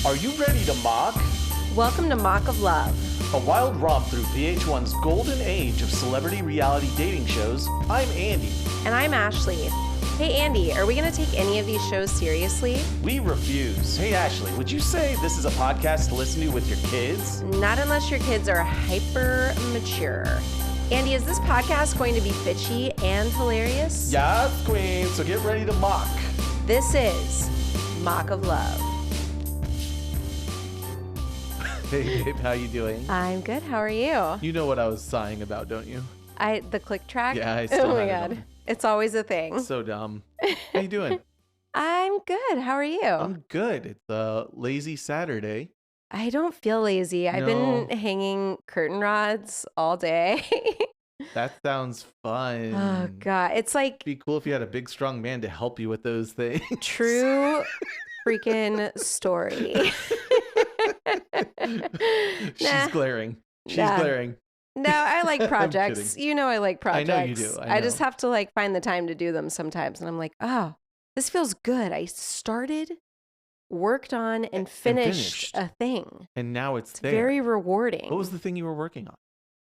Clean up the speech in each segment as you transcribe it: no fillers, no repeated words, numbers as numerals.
Are you ready to mock? Welcome to Mock of Love. A wild romp through VH1's golden age of celebrity reality dating shows. I'm Andy. And I'm Ashley. Hey Andy, are we going to take any of these shows seriously? We refuse. Hey Ashley, would you say this is a podcast to listen to with your kids? Not unless your kids are hyper mature. Andy, is this podcast going to be bitchy and hilarious? Yes, queen. So get ready to mock. This is Mock of Love. Hey babe, how you doing? I'm good. How are you? You know what I was sighing about, don't you? The click track? Yeah, I still Oh my have it God. It's always a thing. So dumb. How you doing? I'm good. How are you? I'm good. It's a lazy Saturday. I don't feel lazy. I've been hanging curtain rods all day. That sounds fun. Oh God. It's like It'd be cool if you had a big, strong man to help you with those things. true freaking story. She's glaring. She's Nah. glaring. No, I like I'm projects. kidding. You know I like projects. I know you do. I just know. have to find the time to do them sometimes. And I'm like, oh, this feels good. I started, worked on, and finished a thing. And now it's there. Very rewarding. What was the thing you were working on?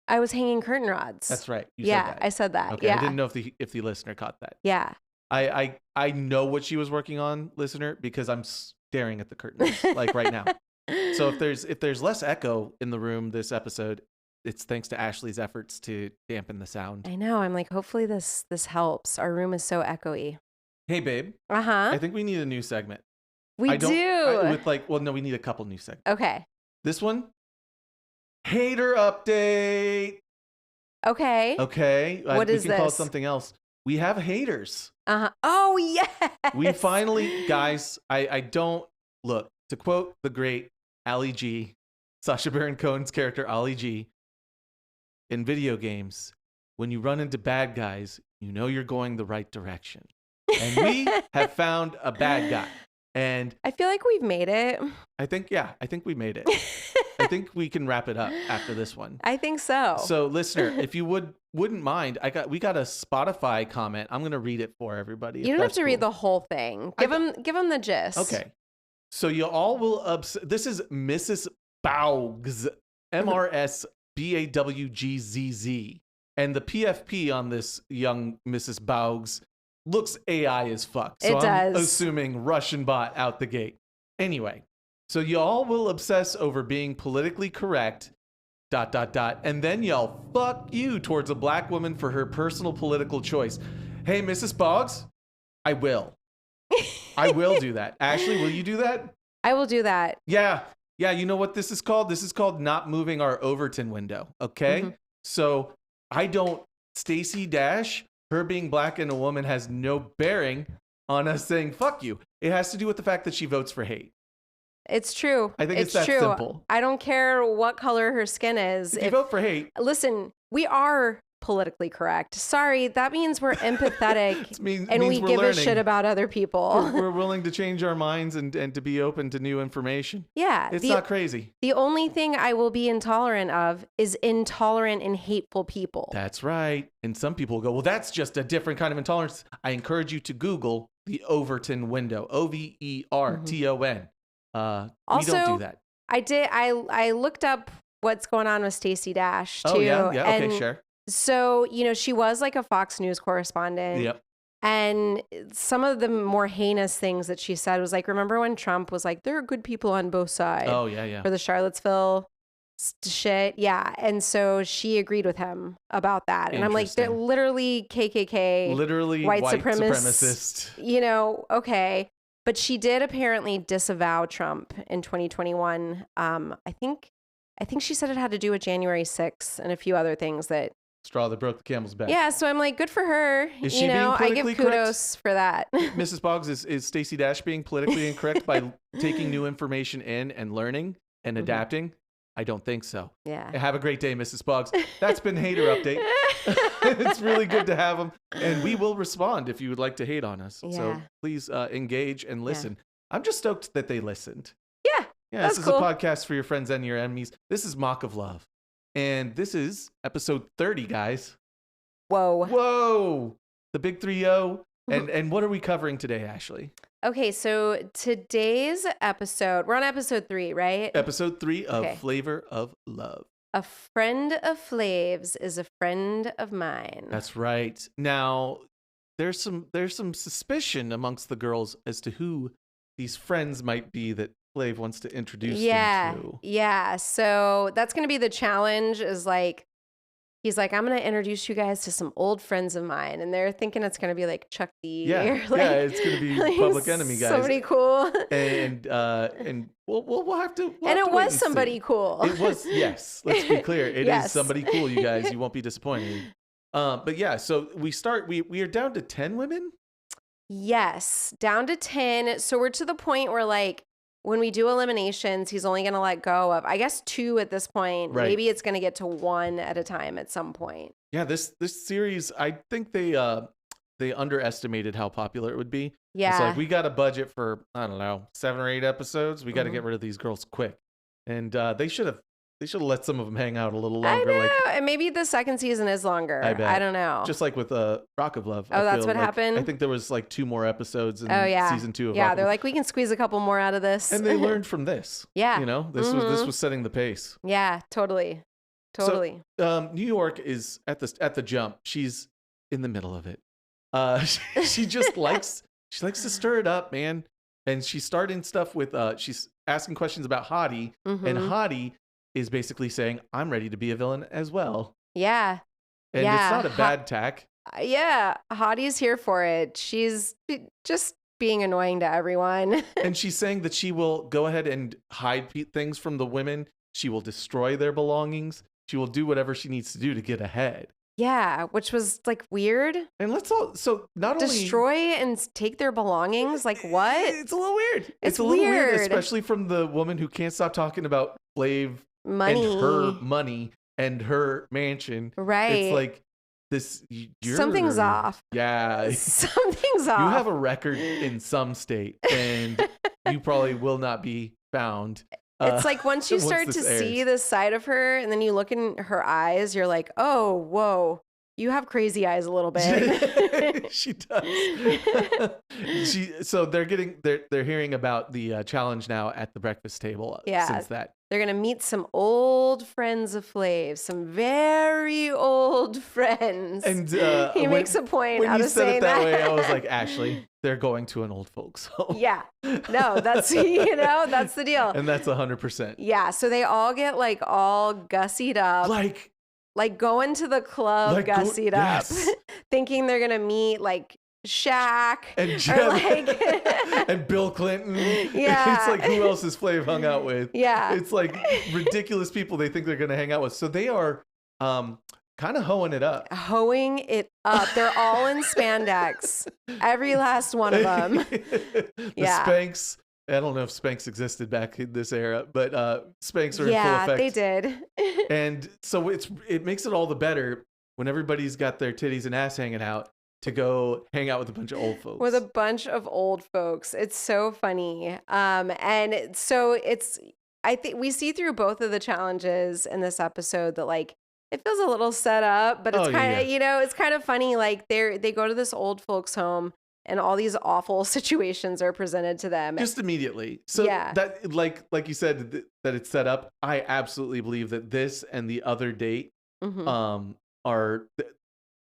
I was hanging curtain rods. That's right. You yeah, said that. I said that. Okay. Yeah. I didn't know if the listener caught that. Yeah. I know what she was working on, listener, because I'm staring at the curtains like right now. So if there's less echo in the room this episode, it's thanks to Ashley's efforts to dampen the sound. I know. I'm like, hopefully this helps. Our room is so echoey. Hey babe. Uh-huh. I think we need a new segment. We do. We need a couple new segments. Okay. This one, hater update. Okay. Okay. What is we can call it this? something else. We have haters. Uh-huh. Oh, yes. We finally, guys, I don't, look, to quote the great Ali G, Sacha Baron Cohen's character Ali G, in video games, when you run into bad guys, you know you're going the right direction. And we have found a bad guy. And I feel like we've made it. I think we made it. I think we can wrap it up after this one. I think so. So, listener, if you wouldn't mind, we got a Spotify comment. I'm going to read it for everybody. You don't have to read the whole thing. Give them the gist. Okay. So you all will this is Mrs. Baugs, MRSBAWGZZ. And the PFP on this young Mrs. Baugs looks AI as fuck. So I'm assuming Russian bot out the gate. Anyway, so y'all will obsess over being politically correct, ... and then yell, fuck you, towards a black woman for her personal political choice. Hey, Mrs. Boggs, I will. I will do that. Ashley, will you do that? I will do that. Yeah. Yeah, you know what this is called? This is called not moving our Overton window, okay? Mm-hmm. So Stacey Dash, her being black and a woman has no bearing on us saying, fuck you. It has to do with the fact that she votes for hate. It's true. I think it's that true. simple. I don't care what color her skin is. If you vote for hate. Listen, we are politically correct. Sorry, that means we're empathetic and we give a shit about other people. We're willing to change our minds and to be open to new information. Yeah. It's not crazy. The only thing I will be intolerant of is intolerant and hateful people. That's right. And some people will go, well, that's just a different kind of intolerance. I encourage you to Google the Overton window, Overton. Also, we don't do that. I did. I looked up what's going on with Stacey Dash too. Oh yeah. Okay, sure. So she was like a Fox News correspondent. Yep. And some of the more heinous things that she said was like, remember when Trump was like, there are good people on both sides. Oh yeah. For the Charlottesville shit. Yeah. And so she agreed with him about that. And I'm like, they're literally KKK. Literally white supremacist. Okay. But she did apparently disavow Trump in 2021. I think she said it had to do with January 6th and a few other things that. Straw that broke the camel's back. Yeah, so I'm like, good for her. Is she being I give kudos for that. Mrs. Boggs, is Stacey Dash being politically incorrect by taking new information in and learning and adapting? I don't think so. Yeah. Have a great day, Mrs. Boggs. That's been Hater Update. It's really good to have them. And we will respond if you would like to hate on us. Yeah. So please engage and listen. Yeah. I'm just stoked that they listened. Yeah. Yeah, this is cool. A podcast for your friends and your enemies. This is Mock of Love. And this is episode 30, guys. Whoa. The big 3-0. And what are we covering today, Ashley? Okay, so today's episode, we're on episode 3, right? Episode 3 of Flavor of Love. A friend of Flav's is a friend of mine. That's right. Now, there's some suspicion amongst the girls as to who these friends might be that Flav wants to introduce them to. Yeah. So that's going to be the challenge is like, he's like, I'm going to introduce you guys to some old friends of mine. And they're thinking it's going to be like Chuck D. Yeah, or like, it's going to be like Public Enemy guys. Somebody cool. And we'll have to. And it was somebody cool. It was, yes. Let's be clear. It is somebody cool, you guys. You won't be disappointed. But yeah, so we are down to 10 women. Yes, down to 10. So we're to the point where like when we do eliminations, he's only going to let go of, I guess, 2 at this point. Right. Maybe it's going to get to 1 at a time at some point. Yeah, this series, I think they underestimated how popular it would be. Yeah. It's like we got a budget for, I don't know, 7 or 8 episodes. We got to get rid of these girls quick. And they should have let some of them hang out a little longer. I know, and maybe the second season is longer. I bet. I don't know. Just like with Rock of Love. Oh, that's what happened? I think there was like 2 more episodes in season 2 of Rock of Love. Yeah, they're like, we can squeeze a couple more out of this. And they learned from this. Yeah. You know, this was setting the pace. Yeah, totally. Totally. So, New York is at the jump. She's in the middle of it. She just likes to stir it up, man. And she's starting stuff with she's asking questions about Hottie, and Hottie is basically saying, I'm ready to be a villain as well. Yeah. And it's not a bad tack. Yeah. Hottie's here for it. She's just being annoying to everyone. And she's saying that she will go ahead and hide things from the women. She will destroy their belongings. She will do whatever she needs to do to get ahead. Yeah, which was like weird. And not only destroy and take their belongings. Like what? It's a little weird. It's a little weird, especially from the woman who can't stop talking about Flav money and her money and her mansion. Right. It's like this. Something's off. Yeah. Something's off. You have a record in some state, and you probably will not be found. It's like once you start to see the side of her and then you look in her eyes, you're like, oh, whoa, you have crazy eyes a little bit. She does. So they're hearing about the challenge now at the breakfast table. Since that. They're going to meet some old friends of Flav, some very old friends. And he makes a point out of saying that. When you said it that way, I was like, Ashley, they're going to an old folks home. Yeah. No, that's, that's the deal. And that's 100%. Yeah. So they all get like all gussied up. Like going to the club gussied up. Thinking they're going to meet like Shaq and Jim and Bill Clinton. Yeah. It's like, who else is Flav hung out with? Yeah. It's like ridiculous people they think they're going to hang out with. So they are kind of hoeing it up. Hoeing it up. They're all in spandex. Every last one of them. The Spanx. I don't know if Spanx existed back in this era, but Spanx are in full effect. Yeah, they did. And so it makes it all the better when everybody's got their titties and ass hanging out to go hang out with a bunch of old folks. With a bunch of old folks. It's so funny. And so I think we see through both of the challenges in this episode that like, it feels a little set up, but it's kind of, it's kind of funny. Like they go to this old folks home and all these awful situations are presented to them. Just immediately. So that, like you said, that it's set up. I absolutely believe that this and the other date are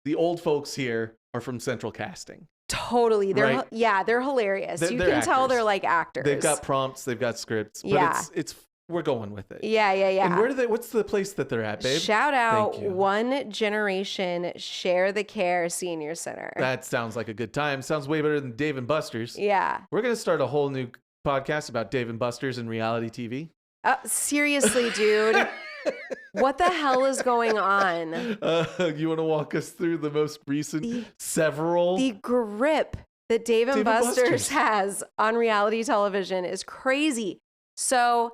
the old folks here are from Central Casting. Totally. They're they're hilarious. You can tell they're like actors. They've got prompts, they've got scripts, but it's we're going with it. Yeah. And what's the place that they're at, babe? Shout out One Generation Share the Care Senior Center. That sounds like a good time. Sounds way better than Dave & Buster's. Yeah. We're going to start a whole new podcast about Dave & Buster's and reality TV. Seriously, dude. What the hell is going on? You want to walk us through the most recent The grip that Dave & Buster's has on reality television is crazy. So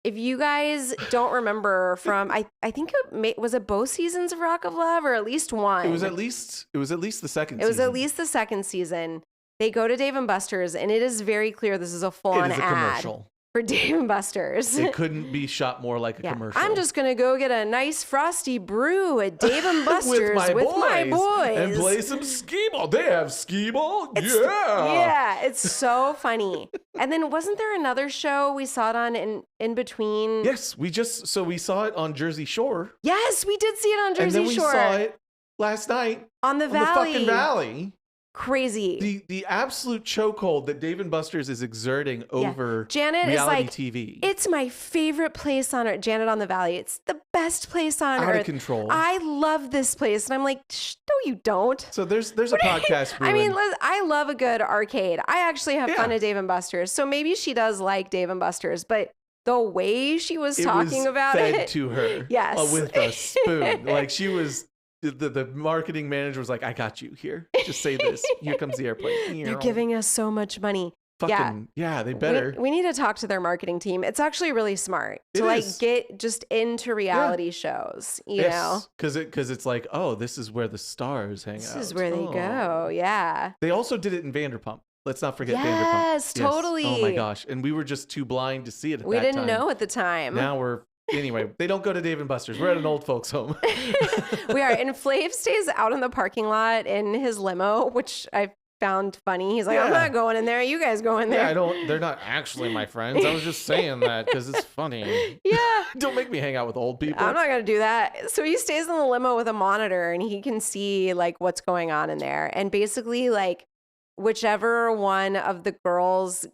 if you guys don't remember from, I think was it both seasons of Rock of Love or at least one? It was at least the second season. It was at least the second season. They go to Dave & Buster's and it is very clear this is a full-on ad. Commercial. for Dave & Buster's. It couldn't be shot more like a commercial. I'm just going to go get a nice frosty brew at Dave & Buster's with my boys. And play some skee-ball. They have skee-ball? It's so funny. And then wasn't there another show we saw it on in between? Yes, we saw it on Jersey Shore. Yes, we did see it on Jersey Shore. And then we saw it last night on the fucking Valley. Crazy. The absolute chokehold that Dave & Buster's is exerting over Janet reality is TV. It's my favorite place on earth. Janet on the Valley. It's the best place on earth. Out of control. I love this place. And I'm like, no, you don't. So there's a podcast brewing. I mean, I love a good arcade. I actually have fun at Dave & Buster's. So maybe she does like Dave & Buster's, but the way she was talking about fed it to her with a spoon. Like she was... The marketing manager was like, I got you here. Just say this. Here comes the airplane. They're giving us so much money. They better. We need to talk to their marketing team. It's actually really smart to get just into reality shows, you know? Because it's like, oh, this is where the stars hang out. This is where they go. Yeah. They also did it in Vanderpump. Let's not forget Vanderpump. Yes, totally. Oh my gosh. And we were just too blind to see it at that time. We didn't know at the time. Now anyway, they don't go to Dave & Buster's. We're at an old folks home. We are. And Flav stays out in the parking lot in his limo, which I found funny. He's like, I'm not going in there. You guys go in there. Yeah, they're not actually my friends. I was just saying that because it's funny. Yeah. Don't make me hang out with old people. I'm not going to do that. So he stays in the limo with a monitor and he can see like what's going on in there. And basically like whichever one of the girls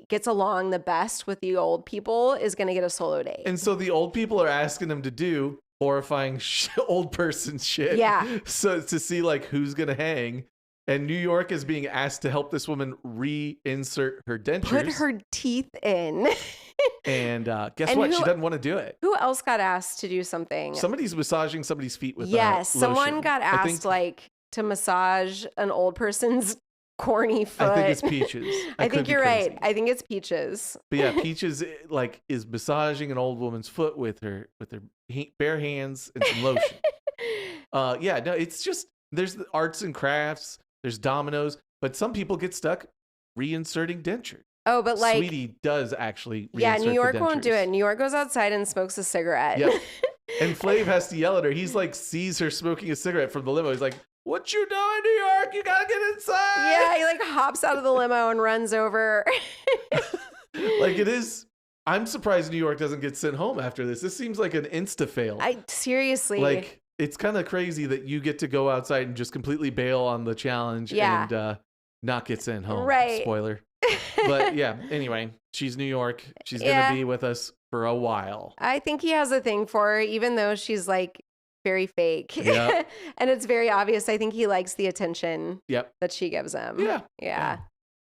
gets along the best with the old people is going to get a solo date. And so the old people are asking him to do horrifying old person shit. Yeah. So to see like who's going to hang. And New York is being asked to help this woman reinsert her dentures. Put her teeth in. And guess what? She doesn't want to do it. Who else got asked to do something? Somebody's massaging somebody's feet with someone got asked to massage an old person's corny foot. I think it's Peaches. I think you're right. I think it's Peaches. But yeah, Peaches is massaging an old woman's foot with her bare hands and some lotion. It's just there's the arts and crafts, there's dominoes, but some people get stuck reinserting dentures. Oh, but like Sweetie does actually reinsert New York the won't do it. New York goes outside and smokes a cigarette. Yep. And Flav has to yell at her. He's like sees her smoking a cigarette from the limo. He's like, what you doing, New York? You gotta get inside. Yeah, he like hops out of the limo and runs over. Like it is. I'm surprised New York doesn't get sent home after this. This seems like an insta fail. Seriously. Like it's kind of crazy that you get to go outside and just completely bail on the challenge and not get sent home. Right. Spoiler. But yeah, anyway, she's New York. She's gonna be with us for a while. I think he has a thing for her, even though she's like very fake. Yep. And it's very obvious. I think he likes the attention that she gives him. Yeah.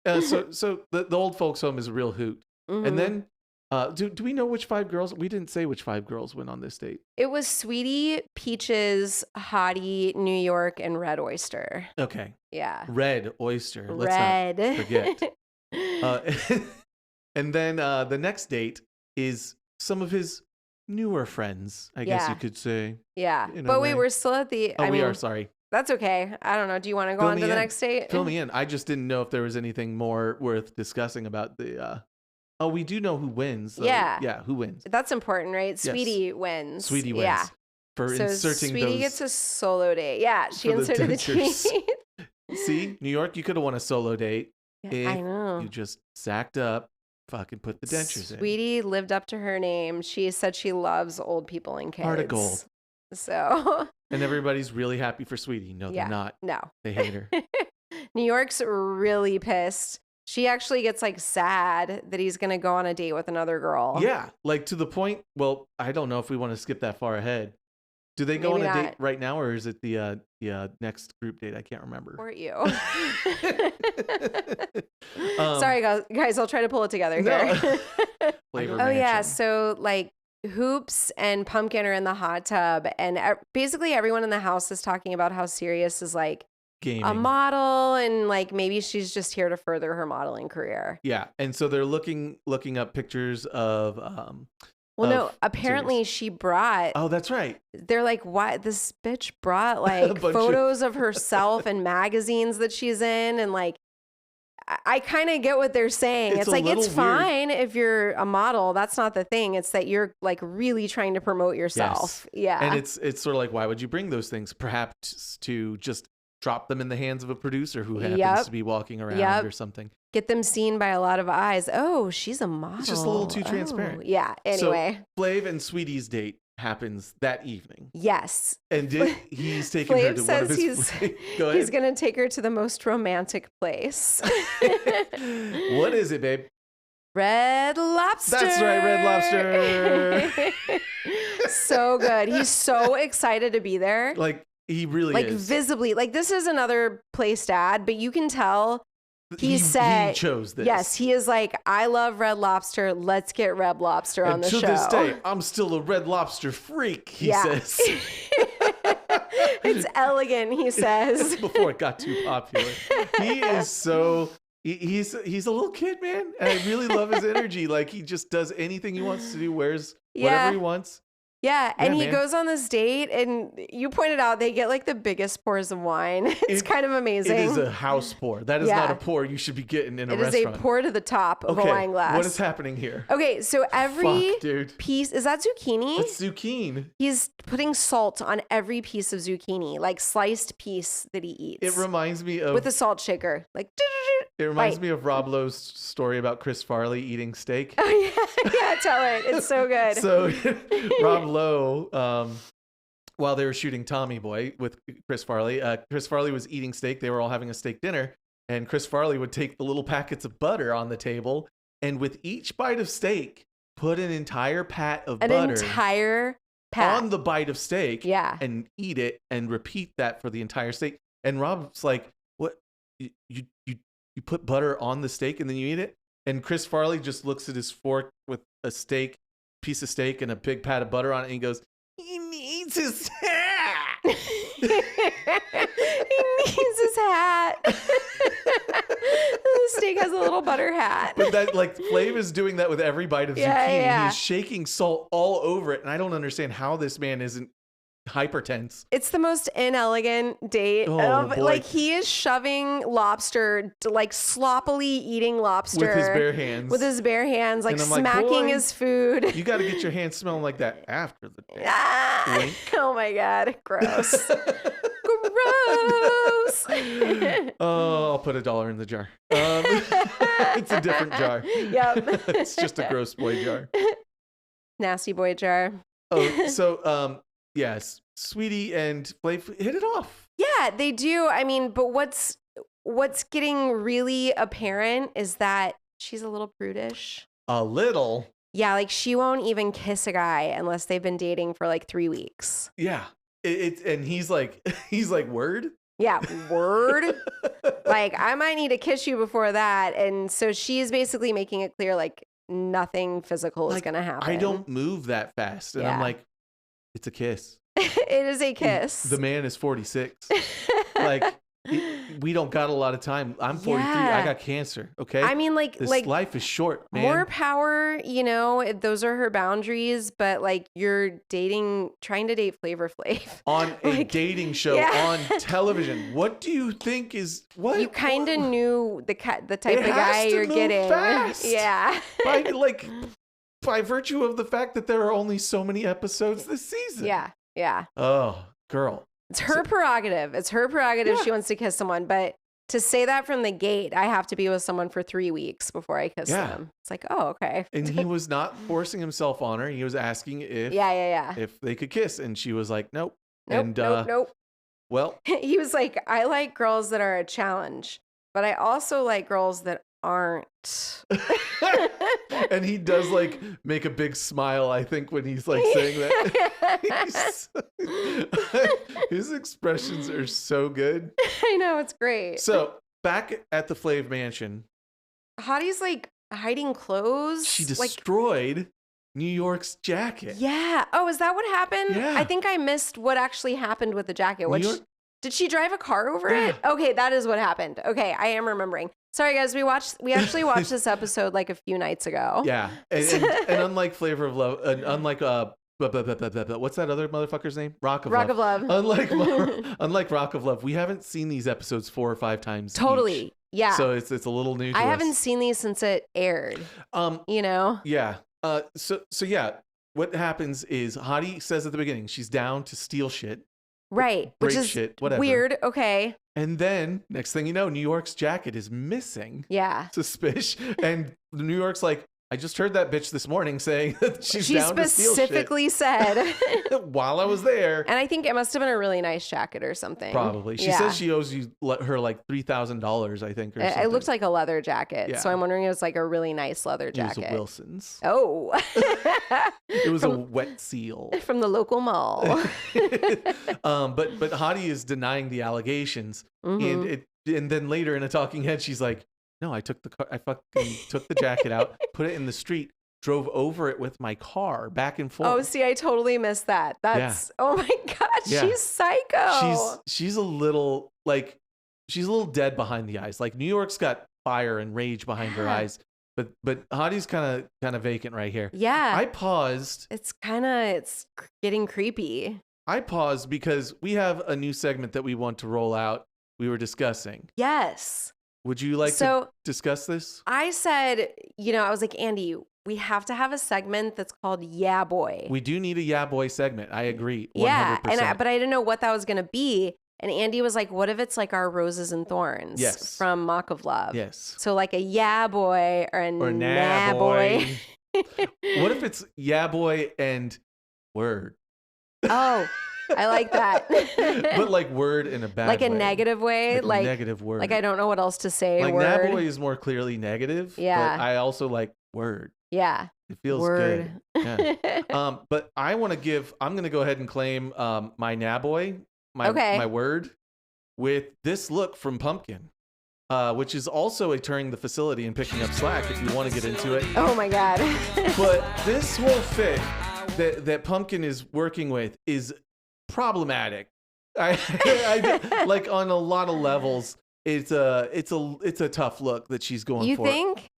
So the old folks home is a real hoot. Mm-hmm. And then do we know which 5 girls? We didn't say which 5 girls went on this date. It was Sweetie, Peaches, Hottie, New York, and Red Oyster. Okay. Yeah. Red Oyster. Let's not forget. And then the next date is some of his newer friends, I guess you could say. Yeah. But wait, we're still at the... we are, sorry. That's okay. I don't know. Do you want to go on to the next date? Fill me in. I just didn't know if there was anything more worth discussing about the... Oh, we do know who wins. Though. Yeah, who wins. That's important, right? Yes. Sweetie wins. Sweetie wins. Yeah. For inserting Sweetie gets a solo date. Yeah, she inserted the teeth. See, New York, you could have won a solo date. Yeah, I know. You just sacked up, fucking put the dentures in. Sweetie lived up to her name. She said she loves old people and kids. Heart of gold. So. And everybody's really happy for Sweetie. No, they're not. No. They hate her. New York's really pissed. She actually gets like sad that he's going to go on a date with another girl. Yeah. Like to the point. Well, I don't know if we want to skip that far ahead. Do they go on a date right now or is it the next group date? I can't remember. Or you. Sorry, guys. I'll try to pull it together here. Yeah. So like Hoops and Pumpkin are in the hot tub and basically everyone in the house is talking about how Sirius is like gaming. A model and like maybe she's just here to further her modeling career. Yeah. And so they're looking up pictures of apparently she brought that's right. They're like, what? This bitch brought like photos of herself and magazines that she's in and like I kind of get what they're saying. It's like, it's fine if you're a model. That's not the thing. It's that you're like really trying to promote yourself. Yes. Yeah. And it's sort of like, why would you bring those things? Perhaps to just drop them in the hands of a producer who happens to be walking around or something. Get them seen by a lot of eyes. Oh, she's a model. It's just a little too transparent. Yeah. Anyway. So Flav and Sweetie's date happens that evening. Yes. And he's taking her to one of his... Go ahead. He's going to take her to the most romantic place. What is it, babe? Red Lobster. That's right, Red Lobster. So good. He's so excited to be there. Like, he really is. Like, visibly. Like, this is another place dad, but you can tell he chose this. Yes, he is like, I love Red Lobster. Let's get Red Lobster on the show. To this day, I'm still a Red Lobster freak, he says. It's elegant, he says. Before it got too popular. He is so... He's a little kid, man. And I really love his energy. Like, he just does anything he wants to do, wears whatever he wants. Yeah, and he goes on this date, and you pointed out they get like the biggest pours of wine. It's kind of amazing. It is a house pour. That is not a pour you should be getting in a restaurant. It is a pour to the top of a wine glass. What is happening here? Okay, so every piece, is that zucchini? It's zucchini. He's putting salt on every piece of zucchini, like sliced piece that he eats. It reminds me of... With a salt shaker. Like... It reminds me of Rob Lowe's story about Chris Farley eating steak. Oh, yeah. Yeah, tell it. It's so good. So Rob Lowe, while they were shooting Tommy Boy with Chris Farley was eating steak. They were all having a steak dinner. And Chris Farley would take the little packets of butter on the table. And with each bite of steak, put an entire pat of butter. An entire pat. On the bite of steak. Yeah. And eat it and repeat that for the entire steak. And Rob's like, what? You put butter on the steak and then you eat it? And Chris Farley just looks at his fork with a piece of steak and a big pat of butter on it, and he goes, he needs his hat. He needs his hat. The steak has a little butter hat. But that, like, Flav is doing that with every bite of zucchini. Yeah. He's shaking salt all over it, and I don't understand how this man isn't hypertense. It's the most inelegant date. Like, he is shoving lobster, like sloppily eating lobster with his bare hands. Like smacking his food. You got to get your hands smelling like that after the day. Oh my God, gross. Gross. Oh, I'll put $1 in the jar. It's a different jar. Yep. It's just a gross boy jar. Nasty boy jar. Oh, so yes, Sweetie and Flav hit it off. Yeah, they do. I mean, but what's getting really apparent is that she's a little prudish. A little? Yeah, like she won't even kiss a guy unless they've been dating for like 3 weeks. Yeah. And he's like, word? Yeah, word. Like, I might need to kiss you before that. And so she's basically making it clear, like, nothing physical is going to happen. I don't move that fast. And I'm like, it's a kiss. It is a kiss. The man is 46. Like, we don't got a lot of time. I'm 43. I got cancer. Okay. I mean, this life is short, man. More power, those are her boundaries, but like you're trying to date Flavor Flav. On a dating show on television. What do you think is what? You kind of knew the type of guy you're getting. Fast. Yeah. By virtue of the fact that there are only so many episodes this season. Yeah. Yeah. Oh, girl. It's her prerogative. It's her prerogative. Yeah. She wants to kiss someone. But to say that from the gate, I have to be with someone for 3 weeks before I kiss them. It's like, oh, okay. And he was not forcing himself on her. He was asking if they could kiss. And she was like, nope. Nope. Well. He was like, I like girls that are a challenge, but I also like girls that aren't. And he does like make a big smile, I think, when he's like saying that. His expressions are so good. I know, it's great. So back at the Flav mansion, Hottie's like hiding clothes. She destroyed New York's jacket. Yeah. Oh, is that what happened? Yeah. I think I missed what actually happened with the jacket. Did she drive a car over it? Okay, that is what happened. Okay, I am remembering. Sorry, guys. We actually watched this episode like a few nights ago. Yeah, and unlike Flavor of Love, unlike what's that other motherfucker's name? Rock of Love. Unlike Rock of Love, we haven't seen these episodes 4 or 5 times. Totally. Each. Yeah. So it's a little new to I us. haven't seen these since it aired. You know? Yeah. So yeah, what happens is Hottie says at the beginning she's down to steal shit. Right. Which is shit, whatever. Weird. Okay. And then next thing you know, New York's jacket is missing. Yeah. Suspicious. And New York's like, I just heard that bitch this morning saying that she's down to steal shit. She specifically said. While I was there. And I think it must have been a really nice jacket or something. Probably. She says she owes her like $3,000, I think, or something. It looked like a leather jacket. Yeah. So I'm wondering it was like a really nice leather jacket. It was a Wilson's. Oh. It was a wet seal. From the local mall. But Hottie is denying the allegations. And then later in a talking head, she's like, no, I fucking took the jacket out, put it in the street, drove over it with my car back and forth. Oh, see, I totally missed that. That's oh my God, she's psycho. She's a little dead behind the eyes. Like New York's got fire and rage behind her eyes, but Hottie's kind of vacant right here. Yeah. I paused. It's getting creepy. I paused because we have a new segment that we want to roll out. We were discussing. Yes. Would you like to discuss this? I said, I was like, Andy, we have to have a segment that's called Yeah Boy. We do need a Yeah Boy segment. I agree. 100%. Yeah. But I didn't know what that was going to be. And Andy was like, what if it's like our Roses and Thorns from Mock of Love? Yes. So like a Yeah Boy or Nah Boy. What if it's Yeah Boy and Word? Oh, I like that. But like word in a bad way. Like a negative way. Like a negative word. Like I don't know what else to say. Like word. Nah Boy is more clearly negative. Yeah. But I also like word. Yeah. It feels word. Good. Yeah. But I'm going to go ahead and claim my Nah Boy, my word, with this look from Pumpkin. Which is also a touring the facility and picking up slack if you want to get into it. Oh my God. But this whole fit that Pumpkin is working with is problematic. I like on a lot of levels. It's a tough look that she's going for. You think?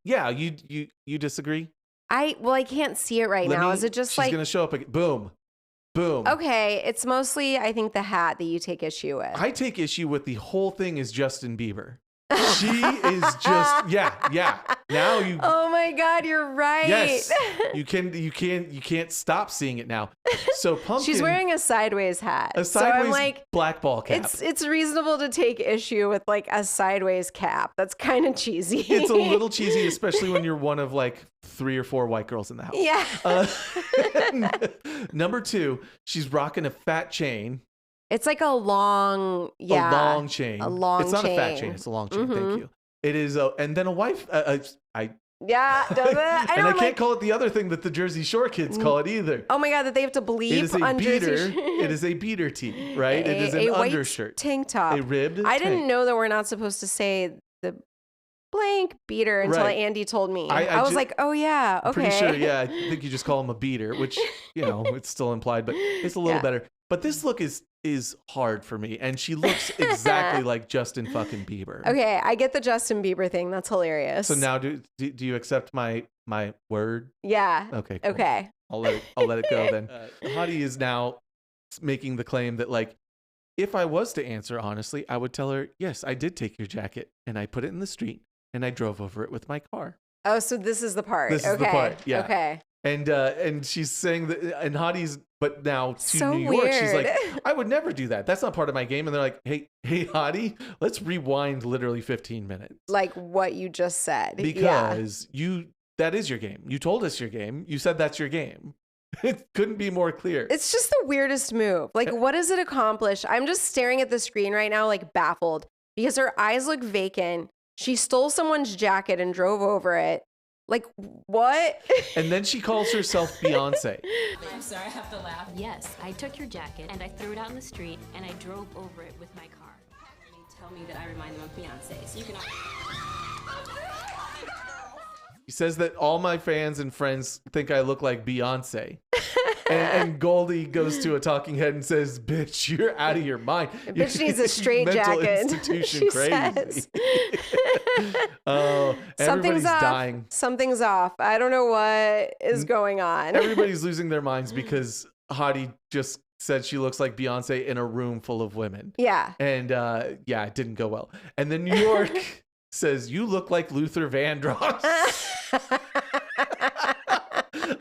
Yeah. You disagree? I can't see it right now. Is it just she's gonna show up again? Boom. Okay, it's mostly I think the hat that you take issue with. I take issue with the whole thing is Justin Bieber. She is just yeah. Now you. Oh my God, you're right. Yes, you can't stop seeing it now. So Pumpkin. She's wearing a sideways hat. So I'm like black ball cap. It's reasonable to take issue with like a sideways cap. That's kind of cheesy. It's a little cheesy, especially when you're one of like 3 or 4 white girls in the house. Yeah. Number 2, she's rocking a fat chain. It's like a long chain. It's not a fat chain. It's a long chain. Mm-hmm. Thank you. It is, and then a wife. Yeah, does it? I can't call it the other thing that the Jersey Shore kids call it either. Oh my God, that they have to bleep on Jersey Shore. It is a beater tee, right? It is an undershirt. White tank top. A ribbed I didn't know that we're not supposed to say the blank beater until Andy told me. I was like, oh yeah, okay. Pretty sure, yeah. I think you just call him a beater, which, it's still implied, but it's a little better. But this look is hard for me, and she looks exactly like Justin fucking Bieber. Okay, I get the Justin Bieber thing. That's hilarious. So now, do you accept my word? Yeah. Okay. Cool. Okay. I'll let it go then. Hottie is now making the claim that like, if I was to answer honestly, I would tell her, yes, I did take your jacket and I put it in the street and I drove over it with my car. Oh, so this is the part. This is the part. Yeah. Okay. And she's saying that, and Hottie's, but now to so New York, weird. she's like, I would never do that. That's not part of my game. And they're like, hey, Hottie, let's rewind literally 15 minutes. Like what you just said. Because that is your game. You told us your game. You said that's your game. It couldn't be more clear. It's just the weirdest move. Like, what does it accomplish? I'm just staring at the screen right now, like baffled, because her eyes look vacant. She stole someone's jacket and drove over it. Like, what? And then she calls herself Beyonce. I'm sorry, I have to laugh. Yes, I took your jacket and I threw it out in the street and I drove over it with my car. You tell me that I remind them of Beyonce, so you can... He says that all my fans and friends think I look like Beyonce. And Goldie goes to a talking head and says, bitch, you're out of your mind. Bitch needs a straight jacket. Institution crazy. Oh, everybody's dying. Something's off. I don't know what is going on. Everybody's losing their minds because Hottie just said she looks like Beyonce in a room full of women. Yeah. And it didn't go well. And then New York says, you look like Luther Vandross.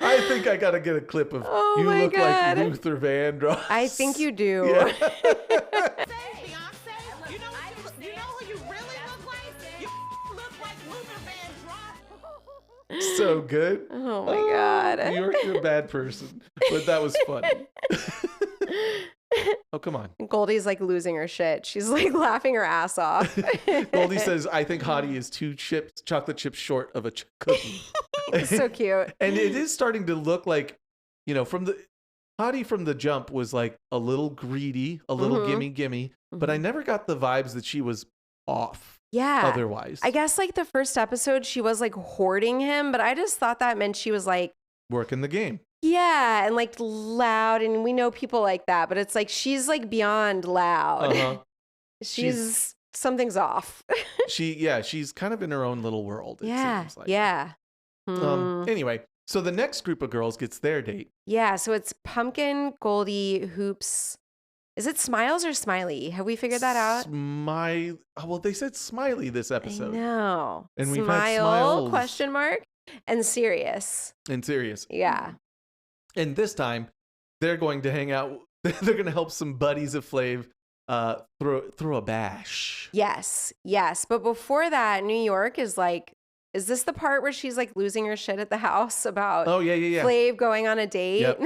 I think I got to get a clip of you look like Luther Vandross. I think you do. Yeah. So good. Oh my God. New York, you're a bad person. But that was funny. Oh, come on. Goldie's like losing her shit. She's like laughing her ass off. Goldie says, I think Hottie is 2 chocolate chips short of a cookie. So cute. And it is starting to look like, Hottie from the jump was like a little greedy, a little gimme. But I never got the vibes that she was off. Yeah. Otherwise. I guess like the first episode, she was like hoarding him, but I just thought that meant she was like working the game. Yeah. And like loud. And we know people like that, but it's like she's like beyond loud. Uh-huh. Something's off. She's kind of in her own little world. It seems like. Yeah. Anyway, so the next group of girls gets their date. Yeah. So it's Pumpkin, Goldie, Hoops. Is it Smiles or Smiley? Have we figured that out? Well, they said Smiley this episode. No. And we've had Smiles. Question mark. And Serious. Yeah. And this time, they're going to hang out. They're going to help some buddies of Flav throw a bash. Yes. But before that, New York is like, is this the part where she's like losing her shit at the house about Flav going on a date? Yep.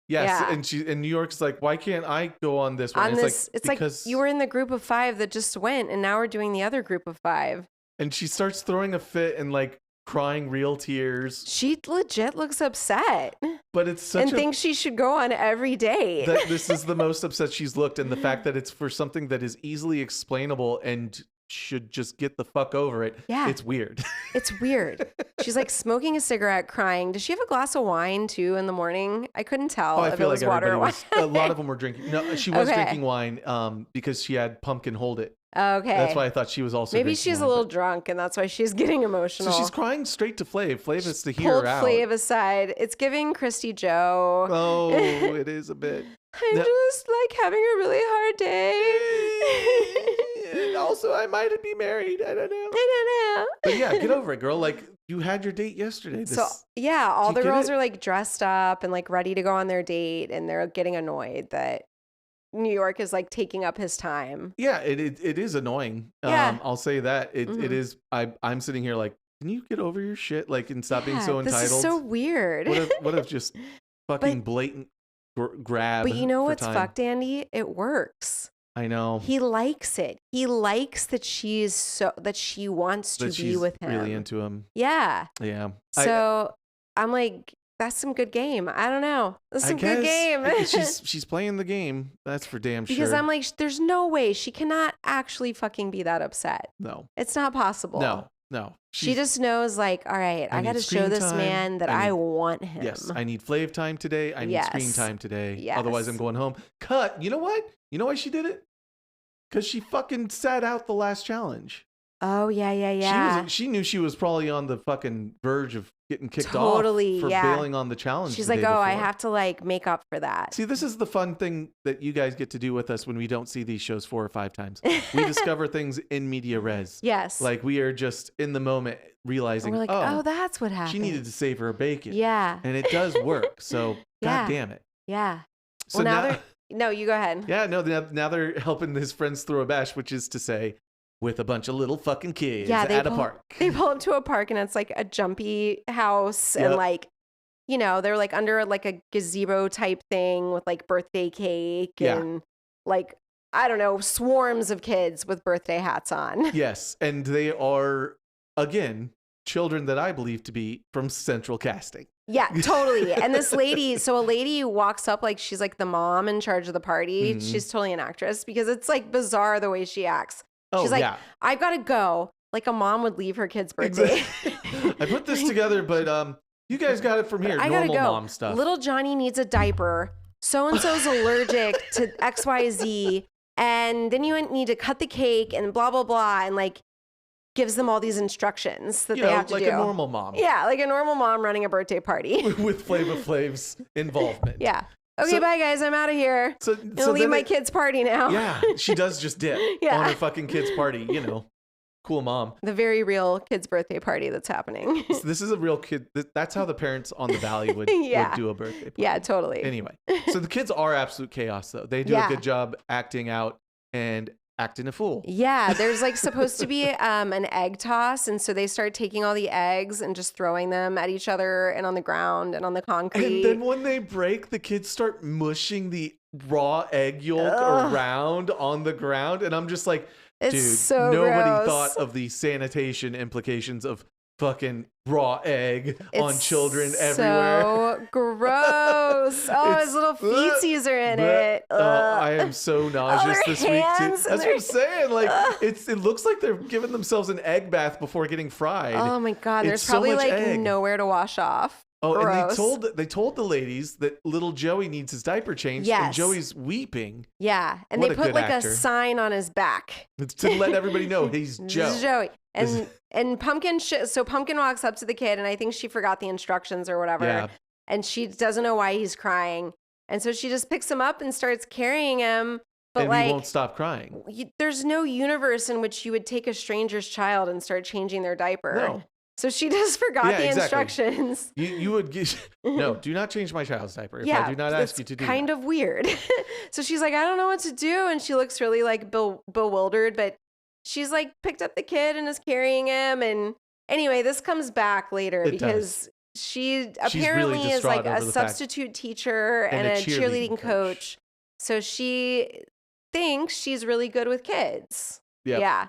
Yes, yeah. And New York's like, why can't I go on this one? It's like you were in the group of 5 that just went, and now we're doing the other group of 5. And she starts throwing a fit and like crying real tears. She legit looks upset. But it's thinks she should go on every date. This is the most upset she's looked, and the fact that it's for something that is easily explainable and should just get the fuck over it. Yeah. It's weird. It's weird. She's like smoking a cigarette, crying. Does she have a glass of wine too in the morning? I couldn't tell if it was water or wine. A lot of them were drinking. No, she was drinking wine because she had Pumpkin hold it. Okay. That's why I thought she was also Maybe she's a little drunk and that's why she's getting emotional. So she's crying straight to Flav. Flav has to hear her out. Pulled Flav aside. It's giving Christy Joe. Oh, it is a bit. I'm just like having a really hard day. And also, I might be married. I don't know. But yeah, get over it, girl. Like, you had your date yesterday. All the girls are like dressed up and like ready to go on their date, and they're getting annoyed that New York is like taking up his time. Yeah, it is annoying. Yeah. I'll say that. It is. I'm sitting here like, can you get over your shit? Like, and stop being so entitled? This is so weird. What if just fucking blatant grab? But you know what's fucked, Andy? It works. I know. He likes it. He likes that she wants to be with him. Really into him. Yeah. Yeah. So I'm like, that's some good game. I don't know. That's some good game. she's playing the game. That's for damn sure. Because I'm like, there's no way she cannot actually fucking be that upset. No. It's not possible. No. She just knows like, all right, I got to show this man that I want him. Yes. I need Flav time today. I need screen time today. Yes. Otherwise I'm going home. Cut. You know what? You know why she did it? Because she fucking sat out the last challenge. Oh, yeah. She knew she was probably on the fucking verge of getting kicked off for bailing on the challenge. She's like, I have to like make up for that. See, this is the fun thing that you guys get to do with us when we don't see these shows 4 or 5 times. We discover things in media res. Yes. Like we are just in the moment realizing, we're like, oh, that's what happened. She needed to save her bacon. Yeah. And it does work. So, God damn it. Yeah. So now no, you go ahead. Yeah, no, now they're helping his friends throw a bash, which is to say, with a bunch of little fucking kids at a park. They pull up to a park and it's like a jumpy house and like, they're like under like a gazebo type thing with like birthday cake and like, I don't know, swarms of kids with birthday hats on. Yes, and they are, again, children that I believe to be from Central Casting. Yeah, totally. And this lady, so a lady walks up like she's like the mom in charge of the party. Mm-hmm. She's totally an actress because it's like bizarre the way she acts. She's like, I've got to go. Like a mom would leave her kid's birthday. Exactly. I put this together, but you guys got it from here. I gotta Normal mom stuff. Little Johnny needs a diaper. So-and-so's allergic to XYZ. And then you need to cut the cake and blah, blah, blah. And like, gives them all these instructions that they have to do. Like a normal mom. Yeah, like a normal mom running a birthday party. With Flavor Flav's involvement. Yeah. Okay, bye guys, I'm out of here. I'll leave my kid's party now. Yeah, she does just dip on her fucking kid's party, Cool mom. The very real kid's birthday party that's happening. So this is a real kid. That's how the parents on the Valley would do a birthday party. Yeah, totally. Anyway, so the kids are absolute chaos, though. They do a good job acting out and acting a fool. Yeah, there's like supposed to be an egg toss. And so they start taking all the eggs and just throwing them at each other and on the ground and on the concrete. And then when they break, the kids start mushing the raw egg yolk around on the ground. And I'm just like, dude, so nobody gross. thought of the sanitation implications of fucking raw egg on children everywhere. So gross. Oh, his little feetsies are in it. Oh, I am so nauseous this week too. That's what I'm saying. Like it looks like they're giving themselves an egg bath before getting fried. Oh my God. There's probably like egg. Nowhere to wash off. Oh, gross. and they told the ladies that little Joey needs his diaper changed, and Joey's weeping. Yeah, and What they put like actor. a sign on his back To let everybody know he's Joe. Joey. And Pumpkin, so Pumpkin walks up to the kid, and I think she forgot the instructions or whatever. Yeah. And she doesn't know why he's crying, and so she just picks him up and starts carrying him. But and he won't stop crying. There's no universe in which you would take a stranger's child and start changing their diaper. No. So she just forgot the instructions. You would no, do not change my child's diaper if I do not ask you to do kind that. of weird. So she's like, I don't know what to do. And she looks really like bewildered, but she's like picked up the kid and is carrying him. And anyway, this comes back later because she apparently really is like a over the substitute teacher and a cheerleading coach. So she thinks she's really good with kids. Yep. Yeah.